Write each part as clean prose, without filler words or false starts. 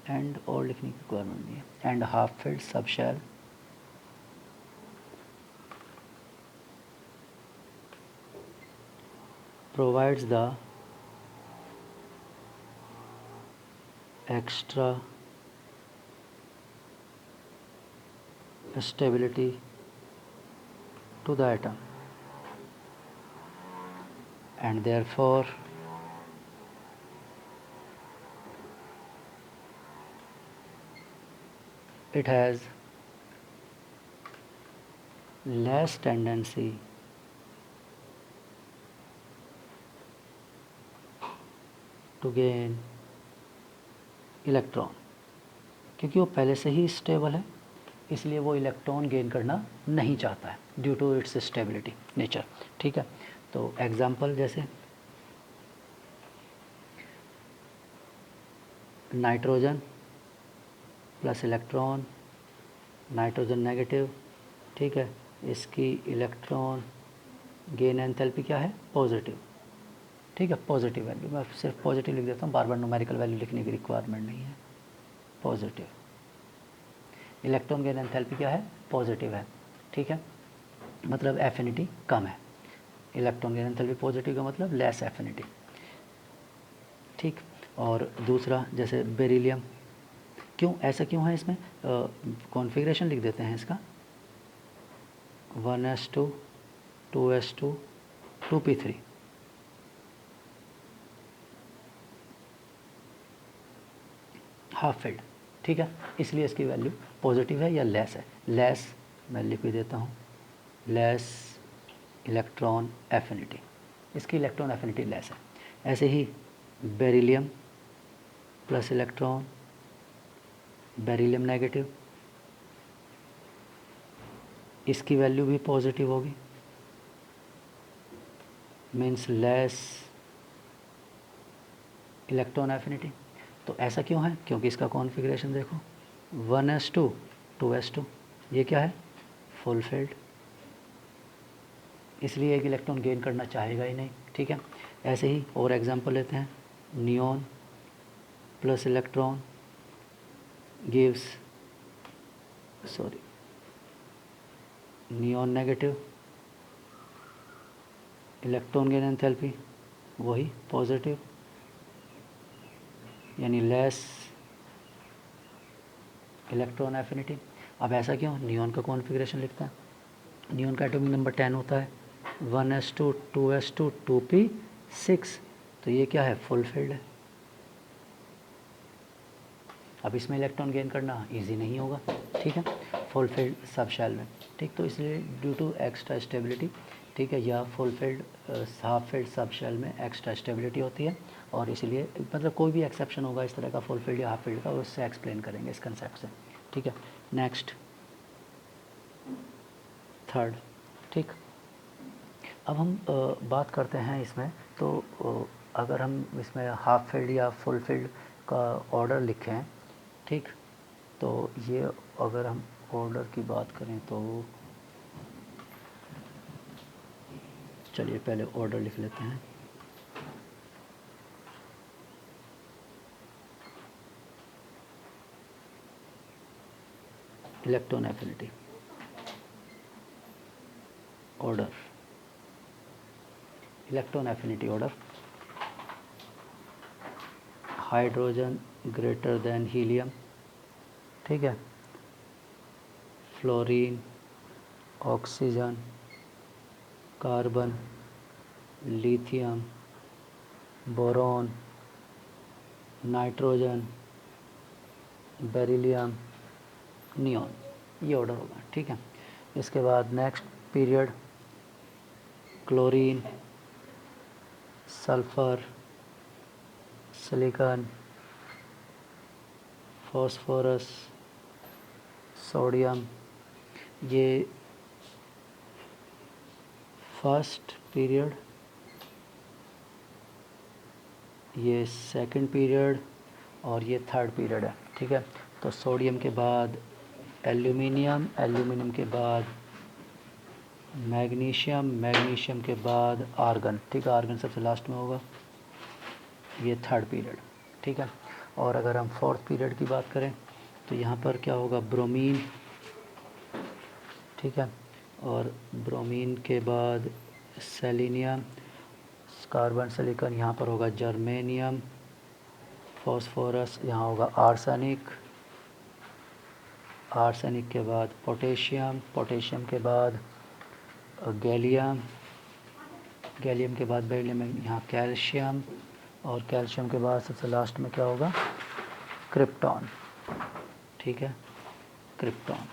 And और लिखने की रिक्वायरमेंट नहीं है। And half filled sub shell provides the extra stability to the atom and therefore it has less tendency to gain electron, क्योंकि वो पहले से ही स्टेबल है इसलिए वो इलेक्ट्रॉन गेन करना नहीं चाहता है due to its stability nature. ठीक है, तो एग्जांपल जैसे nitrogen plus electron, nitrogen negative, ठीक है, इसकी इलेक्ट्रॉन गेन एंथैल्पी क्या है, पॉजिटिव। ठीक है, पॉजिटिव वैल्यू, मैं सिर्फ पॉजिटिव लिख देता हूँ, बार बार न्यूमेरिकल वैल्यू लिखने की रिक्वायरमेंट नहीं है। पॉजिटिव इलेक्ट्रॉन गेन एंथैल्पी क्या है, पॉजिटिव है। ठीक है, मतलब एफिनिटी कम है। इलेक्ट्रॉन गेन एंथैल्पी पॉजिटिव का मतलब लेस एफिनिटी। ठीक, और दूसरा जैसे बेरिलियम, क्यों ऐसा क्यों है, इसमें कॉन्फ़िगरेशन लिख देते हैं इसका 1s2 2s2 2p3। Half filled, ठीक है, इसलिए इसकी वैल्यू पॉजिटिव है या लेस है। लेस मैं लिख भी देता हूँ, लेस इलेक्ट्रॉन एफिनिटी, इसकी इलेक्ट्रॉन एफिनिटी लेस है। ऐसे ही beryllium plus electron, beryllium negative, इसकी वैल्यू भी पॉजिटिव होगी, मीन्स लेस इलेक्ट्रॉन एफिनिटी। तो ऐसा क्यों है, क्योंकि इसका कॉन्फ़िगरेशन देखो 1s2 2s2, ये क्या है, फुल फिल्ड, इसलिए एक इलेक्ट्रॉन गेन करना चाहेगा ही नहीं। ठीक है, ऐसे ही और एग्जांपल लेते हैं, neon plus electron gives, sorry, neon negative, electron gain enthalpy वही पॉजिटिव, यानी लेस इलेक्ट्रॉन एफिनिटी। अब ऐसा क्यों, नियॉन का कॉन्फ़िगरेशन लिखता है, नियॉन का एटॉमिक नंबर 10 होता है, 1s2 2s2 2p6, तो ये क्या है, फुल फिल्ड है। अब इसमें इलेक्ट्रॉन गेन करना इजी नहीं होगा। ठीक है, फुल फिल्ड सब शेल में। ठीक, तो इसलिए ड्यू टू एक्स्ट्रा स्टेबिलिटी, ठीक है, या full filled half filled sub shell में एक्स्ट्रा स्टेबिलिटी होती है, और इसलिए मतलब कोई भी एक्सेप्शन होगा इस तरह का फुल फिल्ड या हाफ फिल्ड का, उससे एक्सप्लेन करेंगे इस कंसेप्ट से। ठीक है, नेक्स्ट थर्ड। ठीक, अब हम बात करते हैं इसमें, तो अगर हम इसमें हाफ फील्ड या फुल फील्ड का ऑर्डर लिखें, ठीक, तो ये अगर हम ऑर्डर की बात करें तो चलिए पहले ऑर्डर लिख लेते हैं। Electron affinity order, electron affinity order, hydrogen greater than helium, ठीक है, fluorine, oxygen, carbon, lithium, boron, nitrogen, beryllium, neon, ये ऑर्डर होगा। ठीक है, इसके बाद next period chlorine, sulphur, silicon, phosphorus, sodium, ये फर्स्ट पीरियड, ये सेकंड पीरियड, और ये थर्ड पीरियड है। ठीक है, तो सोडियम के बाद एल्यूमिनियम, एल्यूमिनियम के बाद मैग्नीशियम, मैग्नीशियम के बाद आर्गन। ठीक है, आर्गन सबसे लास्ट में होगा, ये थर्ड पीरियड। ठीक है, और अगर हम फोर्थ पीरियड की बात करें तो यहाँ पर क्या होगा, ब्रोमीन, ठीक है, और ब्रोमीन के बाद सेलेनियम, कार्बन सिलिकॉन, यहाँ पर होगा जर्मेनियम, फॉस्फोरस, यहाँ होगा आर्सेनिक, आर्सेनिक के बाद पोटेशियम, पोटेशियम के बाद गैलियम, गैलियम के बाद बेरिलियम, यहाँ कैल्शियम, और कैल्शियम के बाद सबसे लास्ट में क्या होगा, क्रिप्टॉन, ठीक है, क्रिप्टॉन,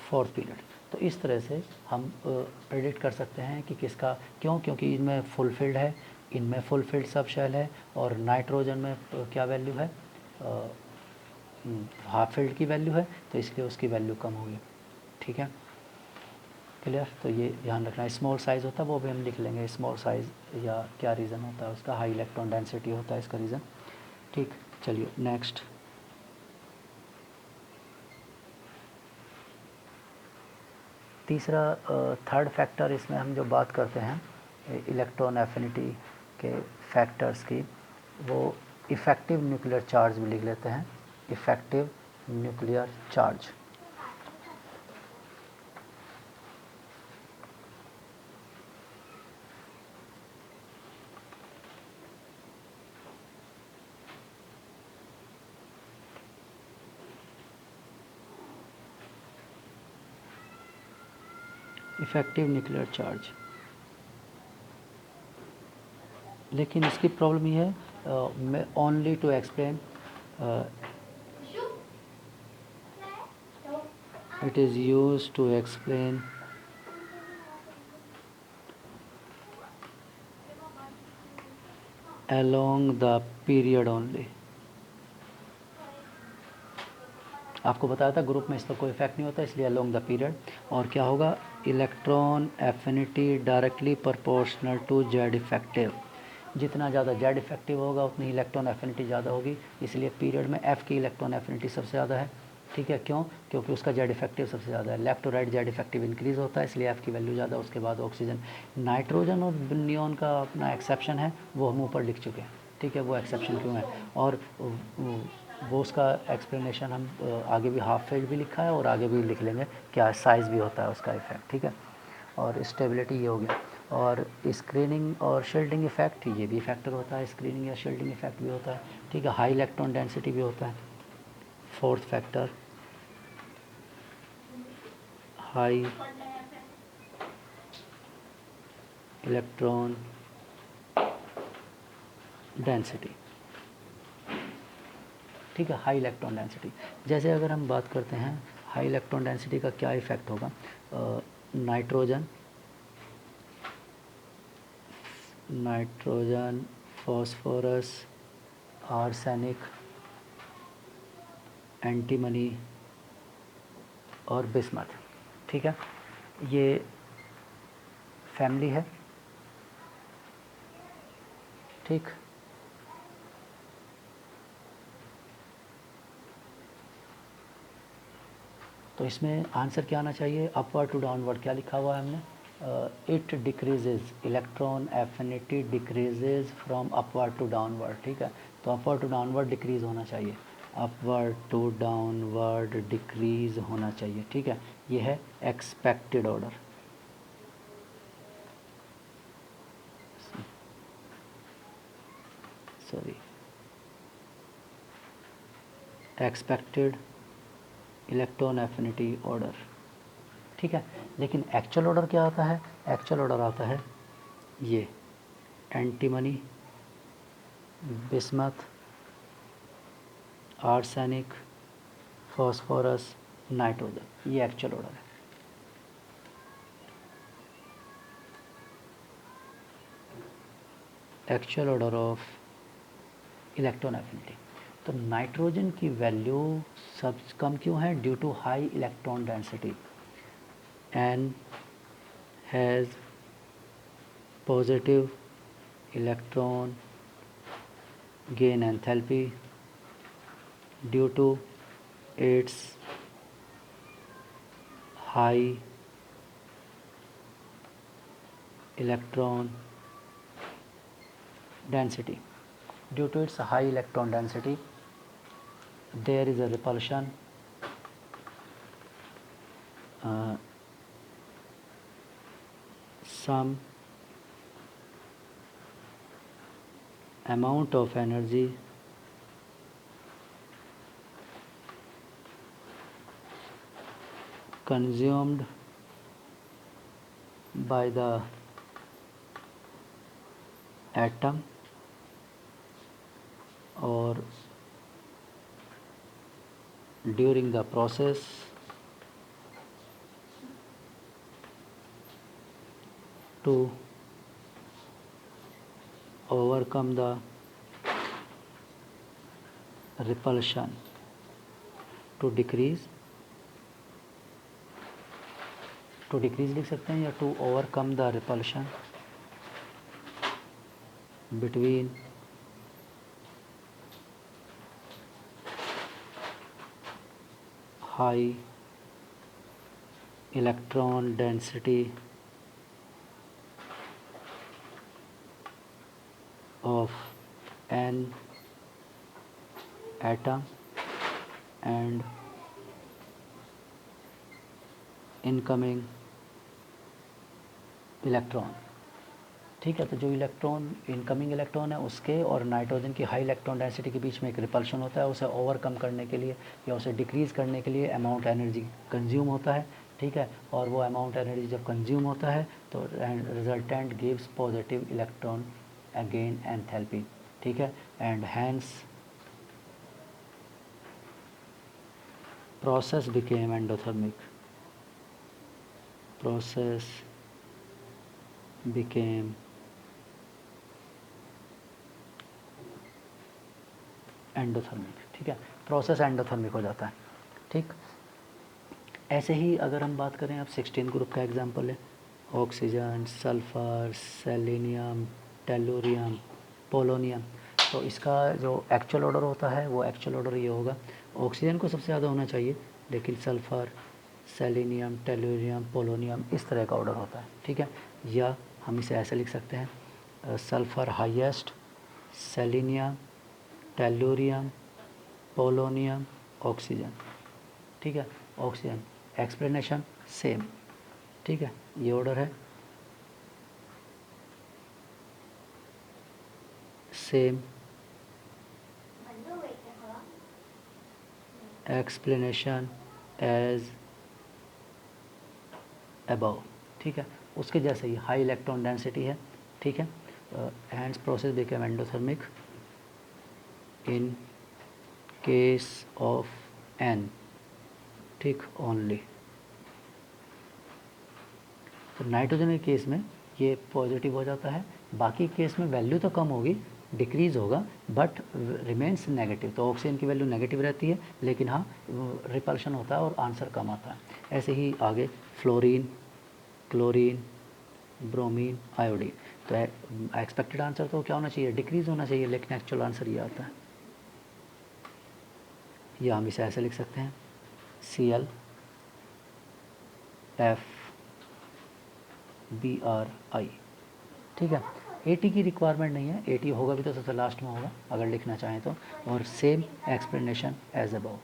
फोर्थ पीरियड। तो इस तरह से हम प्रेडिक्ट कर सकते हैं कि किसका, क्यों, क्योंकि इनमें फुलफिल्ड है, इनमें फुलफिल्ड सब शेल है, और नाइट्रोजन में क्या वैल्यू है, हाफ फील्ड की वैल्यू है, तो इसलिए उसकी वैल्यू कम होगी, ठीक है, क्लियर। तो ये ध्यान रखना, स्मॉल साइज़ होता है वो भी हम लिख लेंगे, स्मॉल साइज़ या क्या रीज़न होता है उसका, हाई इलेक्ट्रॉन डेंसिटी होता है इसका रीज़न, ठीक। चलिए नेक्स्ट, तीसरा थर्ड फैक्टर इसमें हम जो बात करते हैं इलेक्ट्रॉन एफिनिटी के फैक्टर्स की, वो इफ़ेक्टिव न्यूक्लियर चार्ज भी लिख लेते हैं, effective nuclear charge. Effective nuclear charge, लेकिन इसकी प्रॉब्लम ये है, मैं only to explain, it is used to explain along the period only। आपको बताया था ग्रुप में इस पर कोई इफेक्ट नहीं होता, इसलिए अलोंग द पीरियड। और क्या होगा, electron affinity directly proportional to Z effective, जितना ज़्यादा जेड इफेक्टिव होगा उतनी इलेक्ट्रॉन एफिनिटी ज़्यादा होगी, इसलिए पीरियड में एफ़ की इलेक्ट्रॉन एफिनिटी सबसे ज़्यादा है, ठीक है, क्यों, क्योंकि उसका जेड इफेक्टिव सबसे ज़्यादा है, left to right Z effective increase होता है, इसलिए एफ़ की वैल्यू ज़्यादा, उसके बाद ऑक्सीजन। नाइट्रोजन और नियॉन का अपना एक्सेप्शन है, वो हम ऊपर लिख चुके हैं, ठीक है, वो एक्सेप्शन क्यों है, और वो उसका एक्सप्लेनेशन हम आगे भी हाफ फेज भी लिखा है और आगे भी लिख लेंगे, क्या साइज़ भी होता है उसका इफेक्ट, ठीक है। और स्टेबिलिटी ये हो गया, और स्क्रीनिंग और शील्डिंग इफेक्ट, ये भी फैक्टर होता है, स्क्रीनिंग या शील्डिंग इफेक्ट भी होता है, ठीक है, हाई इलेक्ट्रॉन डेंसिटी भी होता है। Fourth factor, high electron density, ठीक है, हाई इलेक्ट्रॉन डेंसिटी। जैसे अगर हम बात करते हैं हाई इलेक्ट्रॉन डेंसिटी का क्या इफ़ेक्ट होगा, nitrogen, nitrogen, phosphorus, arsenic, antimony और बिस्मथ, ठीक है, ये फैमिली है, ठीक। तो इसमें आंसर क्या आना चाहिए, अपवर्ड टू डाउनवर्ड, क्या लिखा हुआ है हमने, it decreases, electron affinity decreases from upward to downward, ठीक है, तो अपवर्ड टू डाउनवर्ड डिक्रीज होना चाहिए, अपवर्ड टू डाउनवर्ड डिक्रीज होना चाहिए, ठीक है, ये है expected order. Sorry, expected electron affinity order, ठीक है। लेकिन एक्चुअल ऑर्डर क्या आता है, एक्चुअल ऑर्डर आता है ये, antimony, bismuth, arsenic, phosphorus, nitrogen, ये एक्चुअल ऑर्डर है। Actual order of electron affinity. तो नाइट्रोजन की वैल्यू सब कम क्यों है, due to high electron density, N has positive electron gain enthalpy due to its high electron density, due to its high electron density there is a repulsion some amount of energy consumed by the atom or during the process to overcome the repulsion, to decrease लिख सकते हैं या to overcome the repulsion between high electron density of an atom and incoming electron. ठीक है, तो जो electron incoming electron है उसके और नाइट्रोजन की हाई इलेक्ट्रॉन डेंसिटी के बीच में एक रिपल्शन होता है, उसे ओवरकम करने के लिए या उसे डिक्रीज़ करने के लिए अमाउंट एनर्जी कंज्यूम होता है। ठीक है, और वो अमाउंट एनर्जी जब कंज्यूम होता है तो resultant gives positive electron again enthalpy. ठीक है, and hence process became endothermic, process became endothermic. ठीक है, प्रोसेस एंडोथर्मिक हो जाता है। ठीक, ऐसे ही अगर हम बात करें, अब 16 ग्रुप का एग्जांपल है, oxygen, sulphur, selenium, tellurium, polonium. तो इसका जो एक्चुअल ऑर्डर होता है वो एक्चुअल ऑर्डर ये होगा, ऑक्सीजन को सबसे ज़्यादा होना चाहिए, लेकिन सल्फ़र, सेलेनियम, टेलुरियम, पोलोनियम इस तरह का ऑर्डर होता है। ठीक है, या हम इसे ऐसे लिख सकते हैं, sulphur highest, selenium, tellurium, polonium, oxygen. ठीक है, ऑक्सीजन एक्सप्लेनेशन सेम। ठीक है, ये ऑर्डर है सेम, एक्सप्लेनेशन एज अबव। ठीक है, उसके जैसे ही हाई इलेक्ट्रॉन डेंसिटी है। ठीक है, hence process became endothermic in case of N. ठीक, ओनली। तो नाइट्रोजन के केस में ये पॉजिटिव हो जाता है, बाकी केस में वैल्यू तो कम होगी, डिक्रीज़ होगा, बट रिमेंस नेगेटिव। तो ऑक्सीजन की वैल्यू नेगेटिव रहती है, लेकिन हाँ रिपल्शन होता है और आंसर कम आता है। ऐसे ही आगे फ्लोरीन, क्लोरीन, ब्रोमीन, आयोडीन। तो एक्सपेक्टेड आंसर तो क्या होना चाहिए, डिक्रीज़ होना चाहिए, लेकिन एक्चुअल आंसर ये आता है। या हम इसे ऐसे लिख सकते हैं, Cl FBrI। ठीक है, AT की रिक्वायरमेंट नहीं है, AT होगा भी तो सबसे लास्ट में होगा अगर लिखना चाहें तो, और सेम एक्सप्लेनेशन एज अबव।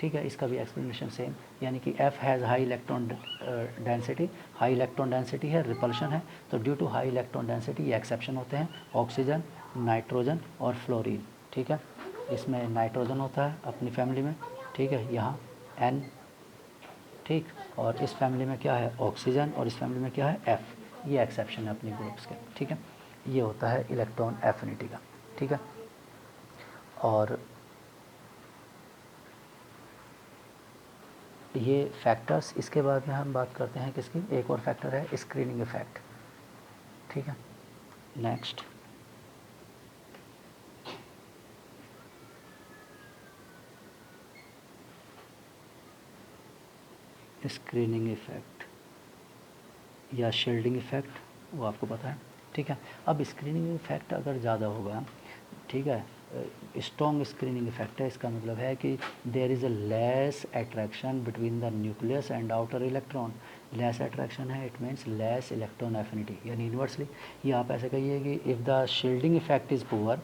ठीक है, इसका भी एक्सप्लेनेशन सेम, यानी कि F has high electron density, high electron density है, रिपल्शन है, तो due to high electron density ये एक्सेप्शन होते हैं, ऑक्सीजन, नाइट्रोजन और फ्लोरीन। ठीक है, इसमें नाइट्रोजन होता है अपनी फैमिली में। ठीक है, यहाँ N। ठीक, और इस फैमिली में क्या है, ऑक्सीजन, और इस फैमिली में क्या है, F। ये एक्सेप्शन है अपनी ग्रुप्स के। ठीक है, ये होता है इलेक्ट्रॉन एफिनिटी का। ठीक है, और ये फैक्टर्स, इसके बाद में हम बात करते हैं किसकी, एक और फैक्टर है स्क्रीनिंग इफेक्ट। ठीक है, नेक्स्ट स्क्रीनिंग इफेक्ट या शील्डिंग इफेक्ट, वो आपको पता है। ठीक है, अब स्क्रीनिंग इफेक्ट अगर ज़्यादा होगा, ठीक है, स्ट्रॉन्ग स्क्रीनिंग इफेक्ट है, इसका मतलब है कि there is a less attraction between the nucleus and outer electron. Less attraction है, it means less electron affinity, यानी इन्वर्सली ये आप ऐसे कहिए कि if the shielding effect is poor,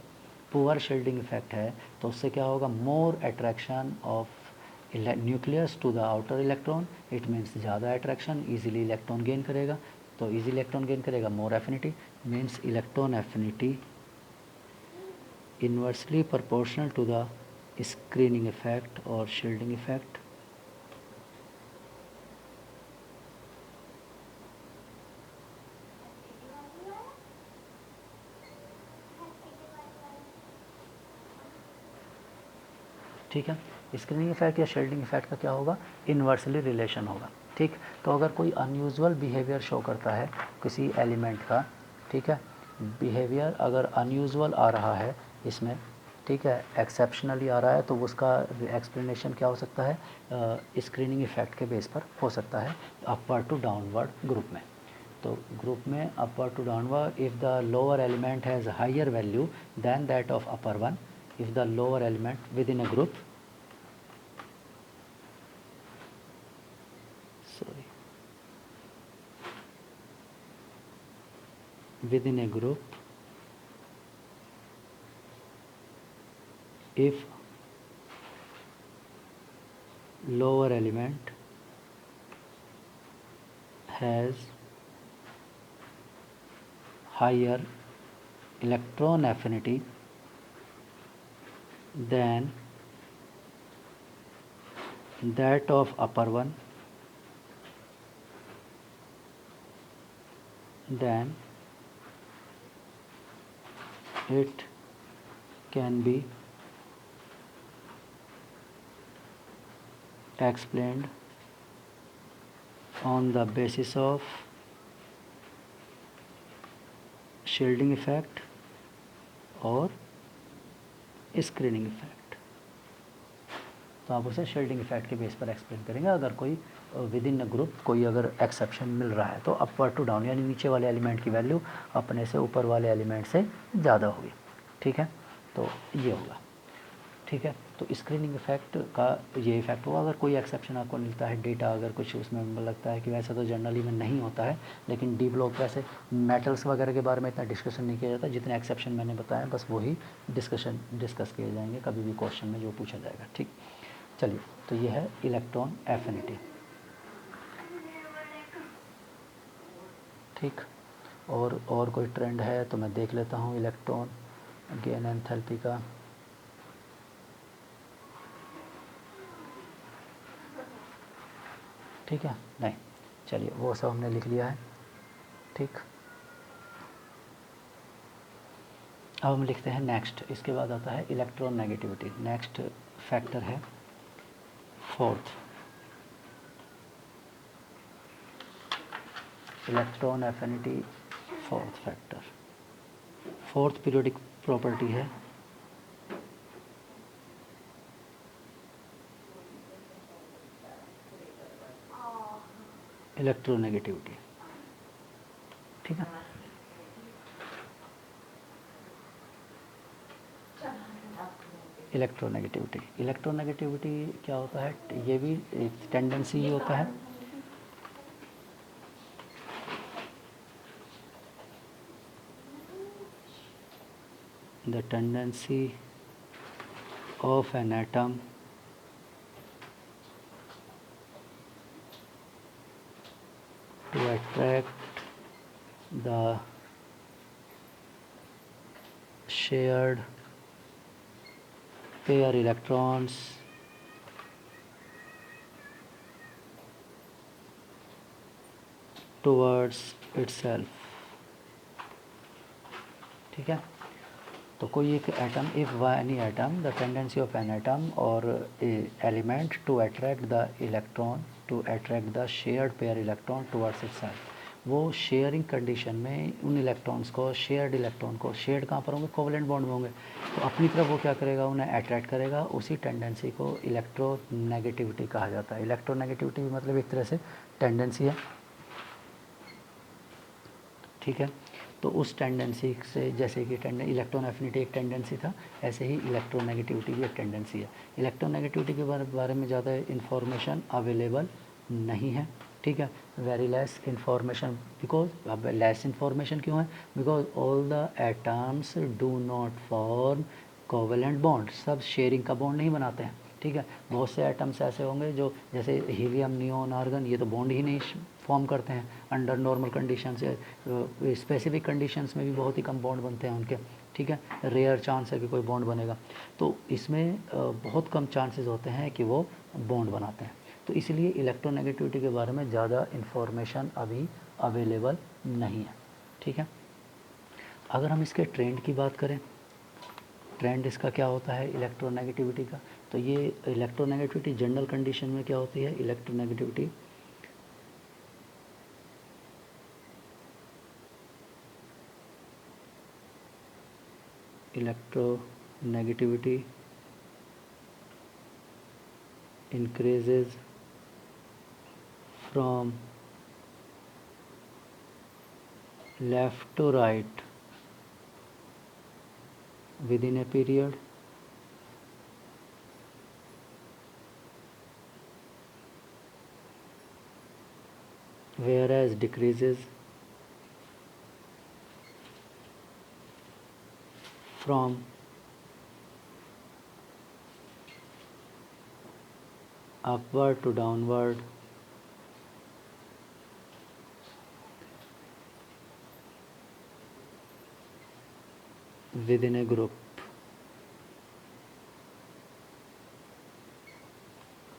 poor shielding effect है तो उससे क्या होगा, more attraction of nucleus to the outer electron, it means ज़्यादा अट्रैक्शन, इजीली इलेक्ट्रॉन गेन करेगा, तो इजी इलेक्ट्रॉन गेन करेगा, more affinity, means electron affinity inversely proportional to the screening effect और शील्डिंग इफेक्ट। ठीक है, स्क्रीनिंग इफेक्ट या shielding effect का क्या होगा, इन्वर्सली रिलेशन होगा। ठीक, तो अगर कोई अनयूजुअल बिहेवियर शो करता है किसी एलिमेंट का, ठीक है, बिहेवियर अगर अनयूजुअल आ रहा है इसमें, ठीक है, एक्सेप्शनली आ रहा है, तो उसका एक्सप्लेनेशन क्या हो सकता है, स्क्रीनिंग इफेक्ट के बेस पर हो सकता है, अपवर्ड टू डाउनवर्ड ग्रुप में। तो ग्रुप में upward to downward, if the lower element has higher value than that of upper one, if the lower element within a group, within a group, if lower element has higher electron affinity than that of upper one, then it can be explained on the basis of shielding effect और screening effect. तो आप उसे shielding effect के base पर explain करेंगे। अगर कोई with in a group कोई अगर एक्सेप्शन मिल रहा है तो अपवर्ड टू डाउन, यानी नीचे वाले एलिमेंट की वैल्यू अपने से ऊपर वाले एलिमेंट से ज़्यादा होगी। ठीक है, तो ये होगा। ठीक है, तो स्क्रीनिंग इफेक्ट का ये इफेक्ट होगा अगर कोई एक्सेप्शन आपको मिलता है, डेटा अगर कुछ उसमें लगता है कि वैसे तो जनरली में नहीं होता है, लेकिन डी ब्लॉक वैसे मेटल्स वगैरह के बारे में इतना डिस्कशन नहीं किया जाता, जितने एक्सेप्शन मैंने बताया बस वही डिस्कस किए जाएंगे कभी भी क्वेश्चन में जो पूछा जाएगा। ठीक, चलिए, तो ये है इलेक्ट्रॉन एफिनिटी। ठीक, और कोई ट्रेंड है तो मैं देख लेता हूँ इलेक्ट्रॉन गेन एंथैल्पी का। ठीक है, नहीं, चलिए वो सब हमने लिख लिया है। ठीक, अब हम लिखते हैं नेक्स्ट। इसके बाद आता है इलेक्ट्रॉन नेगेटिविटी। नेक्स्ट फैक्टर है fourth, electron affinity, fourth factor, fourth periodic property है इलेक्ट्रोनेगेटिविटी। ठीक है, इलेक्ट्रोनेगेटिविटी क्या होता है, ये भी एक टेंडेंसी ही होता है। The tendency of an atom to attract the shared pair electrons towards itself। ठीक है, तो कोई एक atom, if any atom, the tendency of an atom और element to attract the electron, to attract the shared pair electron towards itself, वो sharing condition में उन electrons को, शेयर्ड इलेक्ट्रॉन को, शेयर्ड कहाँ पर होंगे, कोवलेंट बॉन्ड में होंगे, तो अपनी तरफ वो क्या करेगा, उन्हें अट्रैक्ट करेगा। उसी टेंडेंसी को इलेक्ट्रोनेगेटिविटी कहा जाता है। इलेक्ट्रोनेगेटिविटी मतलब एक तरह से टेंडेंसी है। ठीक है, तो उस टेंडेंसी से, जैसे कि इलेक्ट्रॉन एफिनिटी एक टेंडेंसी था, ऐसे ही इलेक्ट्रोनेगेटिविटी भी एक टेंडेंसी है। इलेक्ट्रोनेगेटिविटी के बारे में ज़्यादा इन्फॉर्मेशन अवेलेबल नहीं है। ठीक है। वेरी लेस इंफॉर्मेशन, बिकॉज अब लेस इंफॉर्मेशन क्यों है, because all the atoms do not form covalent bond, सब शेयरिंग का बॉन्ड नहीं बनाते हैं, ठीक है। बहुत से एटम्स ऐसे होंगे जो जैसे हीलियम, नियोन, आर्गन, ये तो बॉन्ड ही नहीं फॉर्म करते हैं अंडर नॉर्मल कंडीशन से, स्पेसिफिक कंडीशंस में भी बहुत ही कम बॉन्ड बनते हैं उनके, ठीक है। रेयर चांस है कि कोई बॉन्ड बनेगा, तो इसमें बहुत कम चांसेस होते हैं कि वो बॉन्ड बनाते हैं। तो इसलिए इलेक्ट्रोनेगेटिविटी के बारे में ज़्यादा इन्फॉर्मेशन अभी अवेलेबल नहीं है, ठीक है। अगर हम इसके ट्रेंड की बात करें, ट्रेंड इसका क्या होता है इलेक्ट्रोनेगेटिविटी का, तो ये इलेक्ट्रोनेगेटिविटी जनरल कंडीशन में क्या होती है, electronegativity increases from left to right within a period, whereas decreases from upward to downward within a group,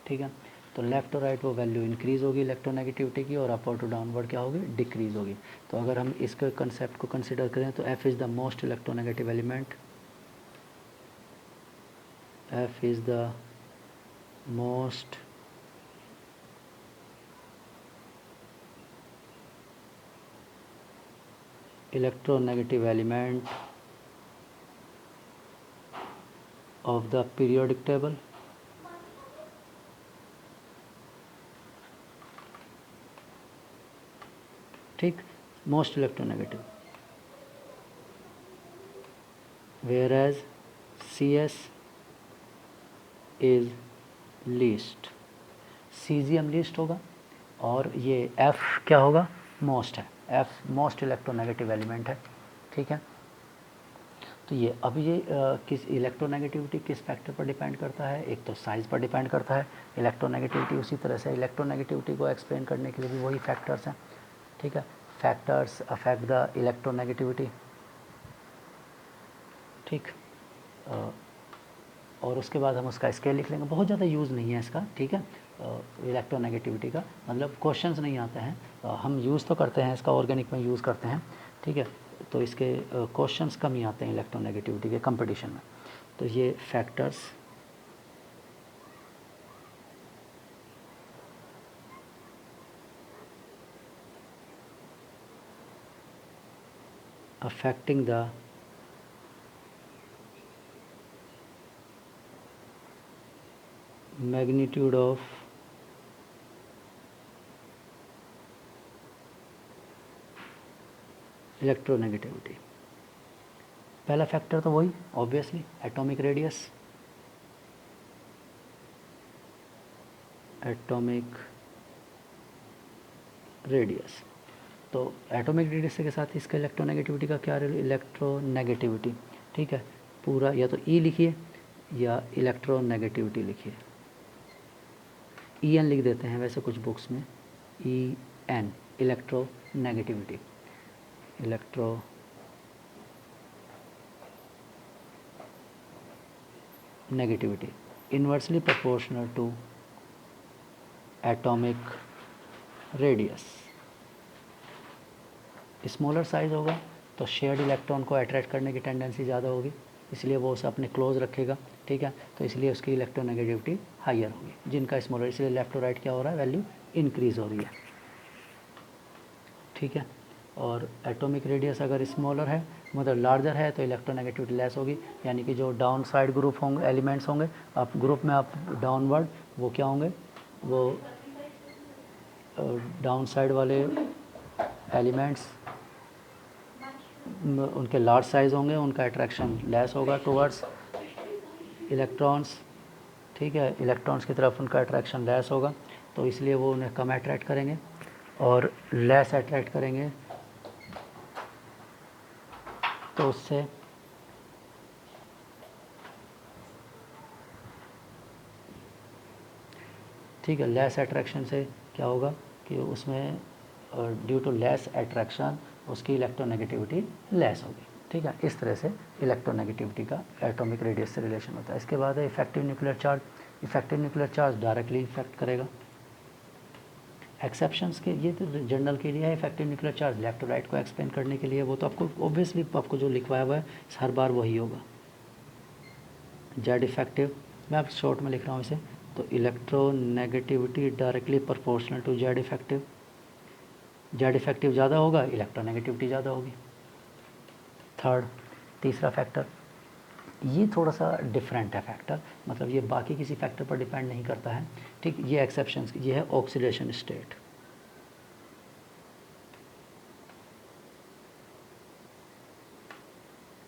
ठीक है। तो लेफ़्ट और राइट वो वैल्यू इंक्रीज़ होगी इलेक्ट्रोनेगेटिविटी की, और अपवर्ड टू डाउनवर्ड क्या होगी, डिक्रीज़ होगी। तो अगर हम इसके कंसेप्ट को कंसिडर करें तो F is the most electronegative element, F is the most electronegative element of the periodic table, ठीक, most electronegative, whereas CS is least, caesium least होगा, और ये F क्या होगा, मोस्ट है, F मोस्ट इलेक्ट्रोनेगेटिव एलिमेंट है, ठीक है। तो ये अब ये किस इलेक्ट्रोनेगेटिविटी किस फैक्टर पर डिपेंड करता है, एक तो साइज़ पर डिपेंड करता है इलेक्ट्रोनेगेटिविटी, उसी तरह से इलेक्ट्रोनेगेटिविटी को एक्सप्लेन करने के लिए भी वही फैक्टर्स हैं, ठीक है। फैक्टर्स अफेक्ट द इलेक्ट्रोनेगेटिविटी, ठीक। और उसके बाद हम उसका स्केल लिख लेंगे, बहुत ज़्यादा यूज़ नहीं है इसका, ठीक है। इलेक्ट्रोनेगेटिविटी का मतलब क्वेश्चंस नहीं आते हैं, हम यूज़ तो करते हैं इसका, ऑर्गेनिक में यूज़ करते हैं, ठीक है। तो इसके क्वेश्चंस कम ही आते हैं इलेक्ट्रोनेगेटिविटी के कंपटीशन में। तो ये factors affecting the magnitude of electronegativity. पहला फैक्टर तो वही obviously atomic radius, atomic radius. तो एटॉमिक रेडियस के साथ इसका इलेक्ट्रोनेगेटिविटी का क्या, इलेक्ट्रोनेगेटिविटी, ठीक है। पूरा या तो ई लिखिए या इलेक्ट्रोनेगेटिविटी लिखिए, ई एन लिख देते हैं वैसे कुछ बुक्स में, E N electronegativity, electronegativity inversely proportional to atomic radius. Smaller size होगा तो शेयर्ड इलेक्ट्रॉन को अट्रैक्ट करने की टेंडेंसी ज़्यादा होगी, इसलिए वो उसे अपने क्लोज रखेगा, ठीक है। तो इसलिए उसकी इलेक्ट्रोनेगेटिविटी हायर होगी जिनका स्मॉलर, इसलिए लेफ्ट टू राइट क्या हो रहा है, वैल्यू इंक्रीज़ हो रही है, ठीक है। और एटॉमिक रेडियस अगर स्मॉलर है मतलब लार्जर है तो इलेक्ट्रोनेगेटिविटी लेस होगी, यानी कि जो डाउन साइड ग्रुप होंगे, एलिमेंट्स होंगे, आप ग्रुप में आप डाउनवर्ड वो क्या होंगे, वो डाउन साइड वाले एलिमेंट्स उनके लार्ज साइज़ होंगे, उनका अट्रैक्शन लेस होगा टुवर्ड्स इलेक्ट्रॉन्स, ठीक है। इलेक्ट्रॉन्स की तरफ उनका अट्रैक्शन लेस होगा, तो इसलिए वो उन्हें कम अट्रैक्ट करेंगे, और लेस अट्रैक्ट करेंगे तो उससे ठीक है, लेस अट्रैक्शन से क्या होगा कि उसमें ड्यू टू लेस अट्रैक्शन उसकी इलेक्ट्रोनेगेटिविटी लेस होगी। ठीक है, इस तरह से इलेक्ट्रोनेगेटिविटी का एटॉमिक रेडियस से रिलेशन होता है। इसके बाद है effective nuclear charge. Effective nuclear charge directly effect करेगा। एक्सेप्शंस के ये तो जनरल के लिए है effective nuclear charge, left to right को एक्सप्लेन करने के लिए, वो तो आपको ऑब्वियसली आपको जो लिखवाया हुआ है हर बार वही होगा। जेड इफेक्टिव, मैं आप शॉर्ट में लिख रहा हूँ इसे, तो electronegativity directly proportional to Z effective. Z effective ज़्यादा होगा, इलेक्ट्रोनेगेटिविटी ज़्यादा होगी। तीसरा फैक्टर, ये थोड़ा सा डिफरेंट है फैक्टर, मतलब ये बाकी किसी फैक्टर पर डिपेंड नहीं करता है। ठीक, ये एक्सेप्शंस, ये है oxidation state.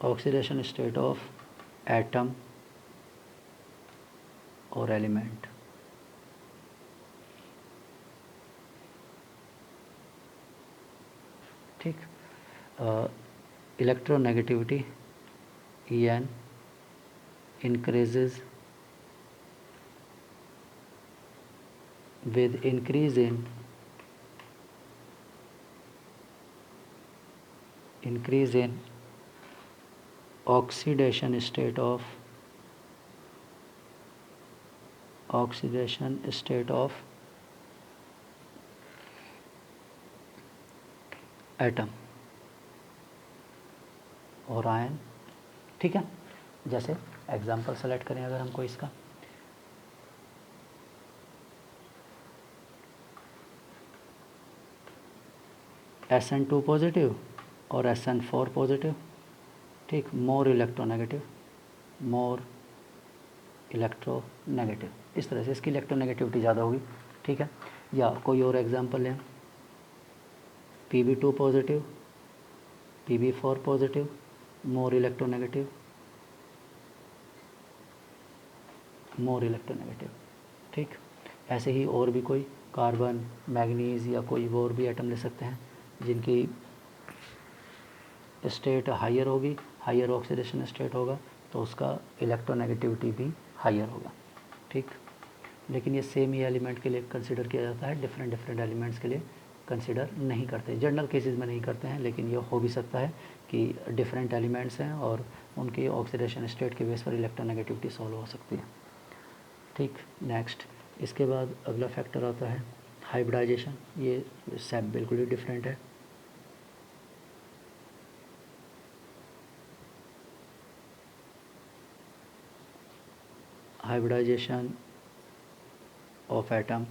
Oxidation state of atom और एलिमेंट। ठीक, electronegativity En increases with increase in oxidation state of atom और आयन। ठीक है, जैसे एग्जांपल सेलेक्ट करें अगर हमको इसका, SN2 पॉजिटिव और SN4 पॉजिटिव। ठीक, मोर इलेक्ट्रोनेगेटिव, इस तरह से इसकी इलेक्ट्रोनेगेटिविटी ज़्यादा होगी। ठीक है, या कोई और एग्जांपल लें, Pb2 positive, Pb4 positive, more electronegative. ठीक, ऐसे ही और भी कोई कार्बन, मैग्नीज या कोई और भी एटम ले सकते हैं जिनकी स्टेट हायर होगी, हायर ऑक्सीडेशन स्टेट होगा, तो उसका इलेक्ट्रोनेगेटिविटी भी हायर होगा। ठीक, लेकिन ये सेम ही एलिमेंट के लिए कंसिडर किया जाता है, डिफरेंट एलिमेंट्स के लिए कंसिडर नहीं करते। जनरल केसेस में नहीं करते हैं, लेकिन ये हो भी सकता है कि डिफरेंट एलिमेंट्स हैं और उनकी ऑक्सीडेशन स्टेट के बेस पर इलेक्ट्रोनेगेटिविटी सॉल्व हो सकती है। ठीक, नेक्स्ट, इसके बाद अगला फैक्टर आता है हाइब्रिडाइजेशन। ये सब बिल्कुल ही डिफरेंट है। Hybridization of atom,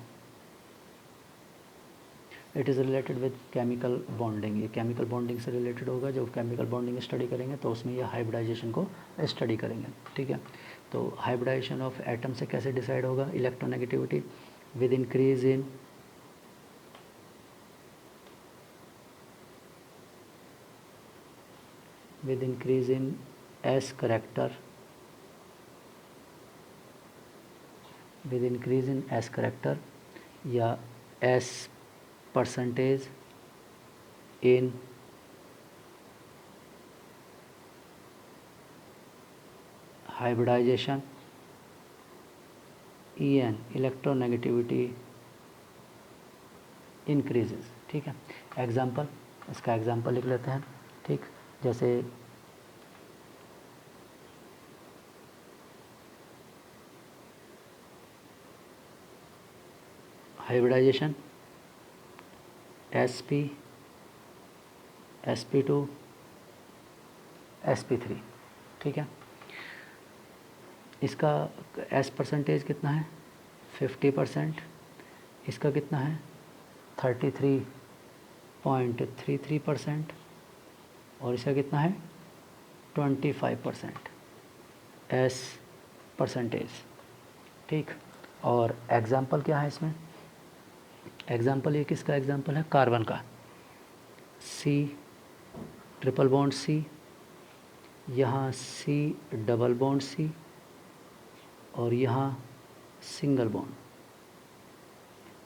it is related with chemical bonding. ये केमिकल बॉन्डिंग से रिलेटेड होगा। जब केमिकल बॉन्डिंग स्टडी करेंगे तो उसमें ये हाइब्रिडाइजेशन को स्टडी करेंगे। ठीक है, तो हाइब्रिडाइजेशन ऑफ एटम से कैसे डिसाइड होगा electronegativity, with increase in S character, with increase in S character या S percentage in hybridization, En electronegativity increases. ठीक है, एग्जाम्पल, इसका एग्जाम्पल लिख लेते हैं। ठीक, जैसे हाइब्रिडाइजेशन sp2 sp3। ठीक है, इसका एस परसेंटेज कितना है 50%, इसका कितना है 33.33% और इसका कितना है 25% एस परसेंटेज। ठीक, और एग्जाम्पल क्या है इसमें, एग्जाम्पल ये किसका एग्जाम्पल है, कार्बन का। C ट्रिपल बॉन्ड C, यहाँ C डबल बॉन्ड C और यहाँ सिंगल बॉन्ड।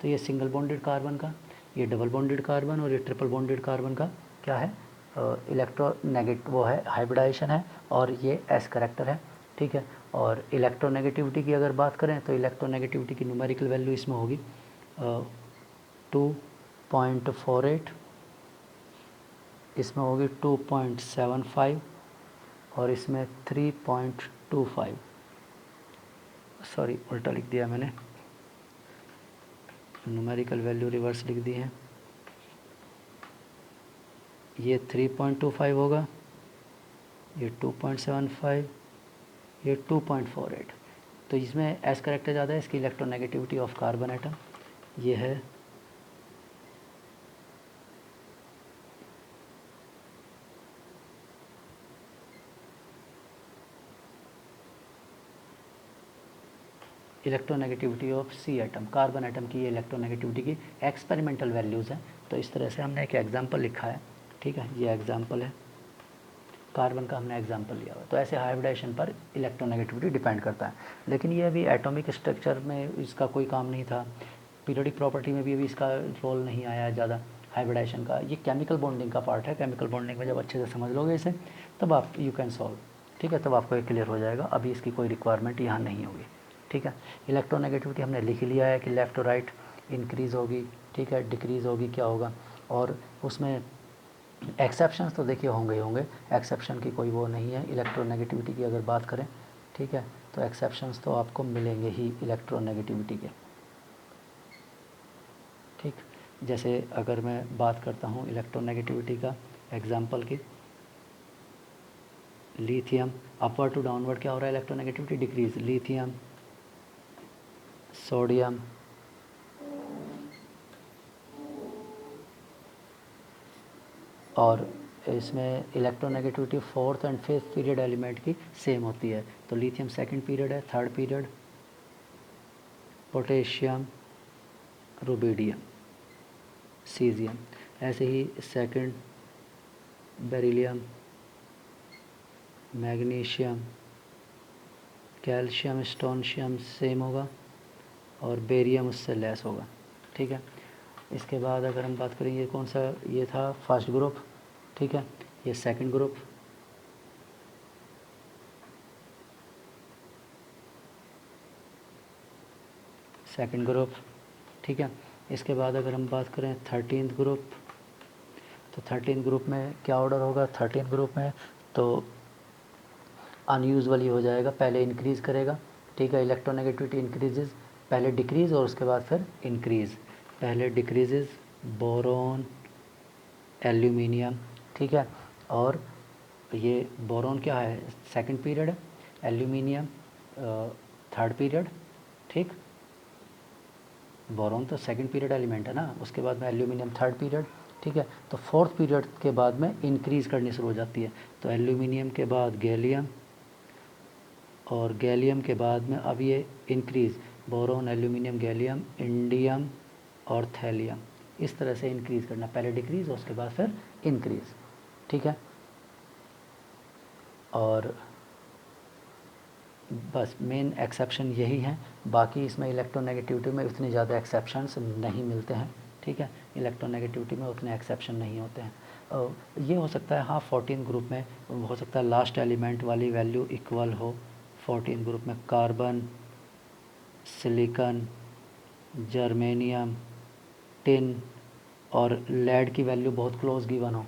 तो ये सिंगल बॉन्डेड कार्बन का, ये डबल बॉन्डेड कार्बन और ये ट्रिपल बॉन्डेड कार्बन का क्या है, इलेक्ट्रोनेगेटिव वो है, हाइब्रिडाइजेशन है, और ये एस करेक्टर है, ठीक है। और इलेक्ट्रोनेगेटिविटी की अगर बात करें तो इलेक्ट्रोनेगेटिविटी की न्यूमेरिकल वैल्यू इसमें होगी 2.48, इसमें होगी 2.75 और इसमें 3.25, सॉरी उल्टा लिख दिया मैंने, न्यूमेरिकल वैल्यू रिवर्स लिख दी है। ये 3.25 होगा, ये 2.75, ये 2.48। तो इसमें एस करेक्टर ज़्यादा है, इसकी इलेक्ट्रोनेगेटिविटी ऑफ कार्बन एटम ये है electronegativity of C atom, carbon atom की ये इलेक्ट्रोनेगेटिविटी की एक्सपेरिमेंटल वैल्यूज़ हैं। तो इस तरह से हमने एक एग्जांपल लिखा है, ठीक है, ये एग्जांपल है, कार्बन का हमने एग्जांपल लिया हुआ। तो ऐसे हाइब्रिडाइजेशन पर इलेक्ट्रोनेगेटिविटी डिपेंड करता है। लेकिन ये अभी एटॉमिक स्ट्रक्चर में इसका कोई काम नहीं था, पीरियोडिक प्रॉपर्टी में भी अभी इसका रोल नहीं आया है ज़्यादा हाइब्रिडाइजेशन का। ये केमिकल बॉन्डिंग का पार्ट है, केमिकल बॉन्डिंग में जब अच्छे से समझ लोगे इसे तब आप यू कैन सॉल्व, ठीक है, तब आपको ये क्लियर हो जाएगा। अभी इसकी कोई रिक्वायरमेंट यहाँ नहीं होगी, ठीक है। इलेक्ट्रोनेगेटिविटी हमने लिख लिया है कि लेफ़्ट और राइट इंक्रीज़ होगी, ठीक है, डिक्रीज़ होगी, क्या होगा, और उसमें एक्सेप्शंस तो देखिए होंगे ही होंगे, एक्सेप्शन की कोई वो नहीं है। इलेक्ट्रोनेगेटिविटी की अगर बात करें, ठीक है, तो एक्सेप्शंस तो आपको मिलेंगे ही इलेक्ट्रोनेगेटिविटी के, ठीक। जैसे अगर मैं बात करता हूँ इलेक्ट्रोनेगेटिविटी का एग्जांपल की, लिथियम अपवर्ड टू डाउनवर्ड क्या हो रहा है, इलेक्ट्रोनेगेटिविटी डिक्रीज, लिथियम, सोडियम, और इसमें electronegativity fourth and fifth period element की सेम होती है। तो लिथियम सेकंड पीरियड है, third period potassium, rubidium, caesium, ऐसे ही second beryllium, magnesium, calcium, strontium same होगा, और बेरियम उससे लेस होगा, ठीक है। इसके बाद अगर हम बात करें, ये कौन सा, ये था फर्स्ट ग्रुप, ठीक है, ये सेकंड ग्रुप, सेकंड ग्रुप, ठीक है। इसके बाद अगर हम बात करें 13th ग्रुप, तो 13th ग्रुप में क्या ऑर्डर होगा, 13th ग्रुप में तो अनयूजुअली हो जाएगा, पहले इंक्रीज़ करेगा, ठीक है, इलेक्ट्रोनेगेटिविटी इंक्रीजेज, पहले डिक्रीज़ और उसके बाद फिर इंक्रीज़, पहले डिक्रीजेज बोरोन, एल्यूमिनियम, ठीक है, और ये बोरोन क्या है, सेकंड पीरियड है, एल्यूमिनियम थर्ड पीरियड, ठीक, बोरोन तो सेकंड पीरियड एलिमेंट है ना, उसके बाद में एल्यूमिनियम थर्ड पीरियड, ठीक है। तो फोर्थ पीरियड के बाद में इंक्रीज़ करनी शुरू हो जाती है, तो एल्यूमिनियम के बाद गैलियम, और गैलियम के बाद में अब ये increase, boron, aluminium, gallium, indium और थैलियम, इस तरह से इंक्रीज़ करना, पहले डिक्रीज़ और उसके बाद फिर इंक्रीज़, ठीक है। और बस मेन एक्सेप्शन यही हैं, बाकी इसमें इलेक्ट्रोनेगेटिविटी में उतने ज़्यादा एक्सेप्शंस नहीं मिलते हैं, ठीक है, इलेक्ट्रोनेगेटिविटी में उतने एक्सेप्शन नहीं होते हैं। ये हो सकता है हाँ 14 ग्रुप में हो सकता है लास्ट एलिमेंट वाली वैल्यू इक्वल हो, 14 ग्रुप में कार्बन, सिलिकॉन, जर्मेनियम, टिन और लेड की वैल्यू बहुत क्लोज गिवन हो,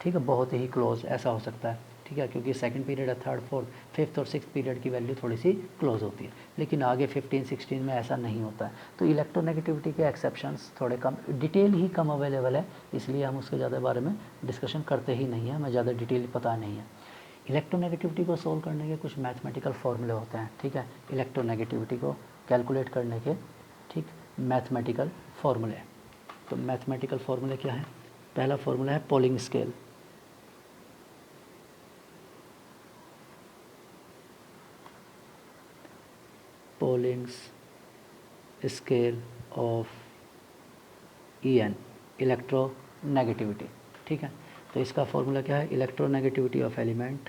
ठीक है, बहुत ही क्लोज ऐसा हो सकता है, ठीक है, क्योंकि सेकंड पीरियड है, थर्ड फोर्थ फिफ्थ और सिक्स पीरियड की वैल्यू थोड़ी सी क्लोज होती है, लेकिन आगे 15 16 में ऐसा नहीं होता है। तो इलेक्ट्रोनेगेटिविटी के एक्सेप्शंस थोड़े कम, डिटेल ही कम अवेलेबल है, इसलिए हम उसके ज़्यादा बारे में डिस्कशन करते ही नहीं हैं, हमें ज़्यादा डिटेल पता नहीं है। इलेक्ट्रोनेगेटिविटी को सोल्व करने के कुछ मैथमेटिकल फॉर्मूले होते हैं, ठीक है, इलेक्ट्रोनेगेटिविटी को कैलकुलेट करने के, ठीक, मैथमेटिकल फॉर्मूले। तो मैथमेटिकल फार्मूले क्या है, पहला फार्मूला है Pauling scale, Pauling's scale of En, electronegativity, ठीक है। तो इसका फार्मूला क्या है, electronegativity of element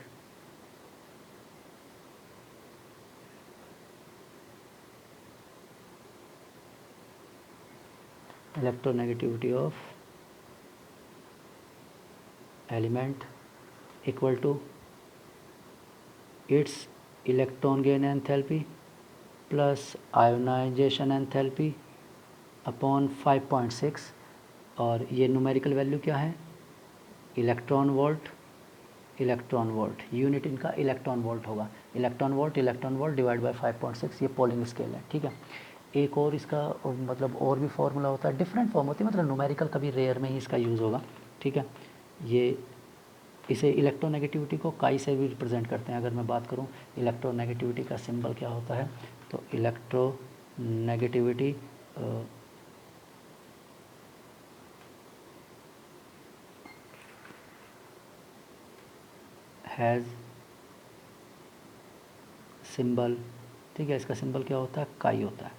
electronegativity of element equal to its electron gain enthalpy plus ionization enthalpy upon 5.6 और ये न्यूमेरिकल वैल्यू क्या है, इलेक्ट्रॉन वोल्ट यूनिट इनका इलेक्ट्रॉन वोल्ट होगा, इलेक्ट्रॉन वोल्ट डिवाइड बाय 5.6, ये पोलिंग स्केल है, ठीक है। एक और इसका मतलब और भी फार्मूला होता है, डिफरेंट फॉर्म होती है, मतलब न्यूमेरिकल कभी रेयर में ही इसका यूज़ होगा, ठीक है। ये इसे इलेक्ट्रोनेगेटिविटी को काई से भी रिप्रेजेंट करते हैं। अगर मैं बात करूं इलेक्ट्रोनेगेटिविटी का सिंबल क्या होता है, तो इलेक्ट्रोनेगेटिविटी हैज़ सिंबल, ठीक है, इसका सिंबल क्या होता है, काई होता है,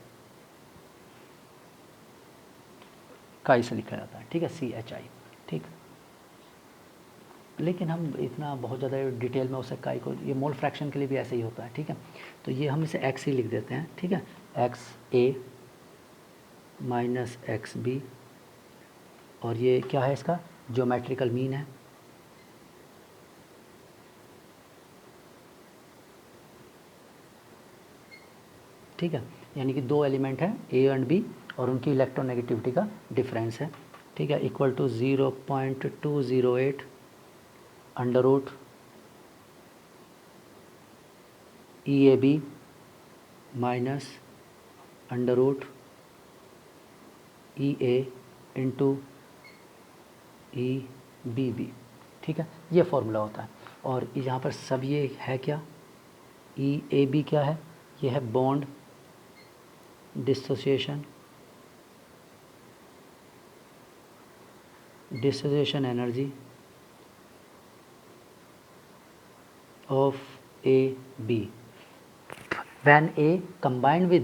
काई से लिखा जाता है, ठीक है, CHI, ठीक। लेकिन हम इतना बहुत ज़्यादा डिटेल में उसे काई को, ये मोल फ्रैक्शन के लिए भी ऐसे ही होता है, ठीक है। तो ये हम इसे x ही लिख देते हैं, ठीक है, XA माइनस XB, और ये क्या है, इसका ज्योमेट्रिकल मीन है, ठीक है। यानी कि दो एलिमेंट हैं A एंड B और उनकी इलेक्ट्रोनेगेटिविटी का डिफरेंस है, ठीक है, equal to 0.208 under root EAB minus under root EA into EBB, ठीक है, ये फॉर्मूला होता है। और यहाँ पर सब ये है क्या, EAB क्या है, ये है bond dissociation energy of AB when A combined with